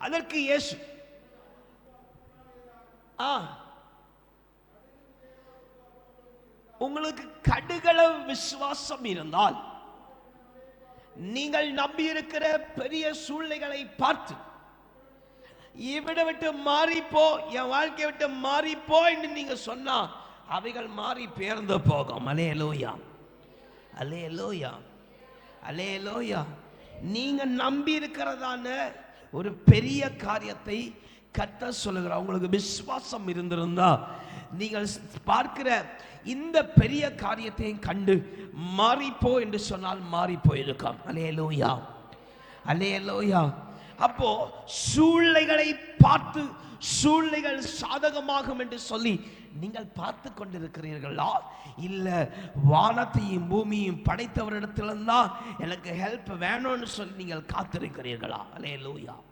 அதற்கு இயேசு உங்களுக்கு கடுகளவு விசுவாசம் இருந்தால் நீங்கள் நம்பி இருக்கிற பெரிய சூழ்நிலைகளை பார்த்து இவிட விட்டு மாறிப்போ, என் வாழ்க்கையை விட்டு மாறிப்போ என்று நீங்க சொன்னா அவைகள் மாறி பெயர்ந்து போகும். அல்லேலூயா, அல்லேலூயா, அல்லேலூயா. நீங்க நம்பி இருக்கிறதான ஒரு பெரிய காரியத்தை கர்த்தர் சொல்லுகிறார். உங்களுக்கு விசுவாசம் இருந்திருந்தா நீங்கள் பார்க்கிற இந்த பெரிய காரியத்தையும் கண்டு மாறிப்போ என்று சொன்னால் மாறி போயிருக்கும். அல்லேலூயா, அல்லேலூயா. அப்போ சூழ்நிலைகளை பார்த்து சூழ்நிலைகள் சாதகமாகும் என்று சொல்லி நீங்கள் பார்த்து கொண்டிருக்கிறீர்களா? இல்ல வானத்தையும் பூமியையும் படைத்தவரிடத்தில்தான் எனக்கு ஹெல்ப் வேணும்னு சொல்லி நீங்கள் காத்திருக்கிறீர்களா? அல்லேலூயா.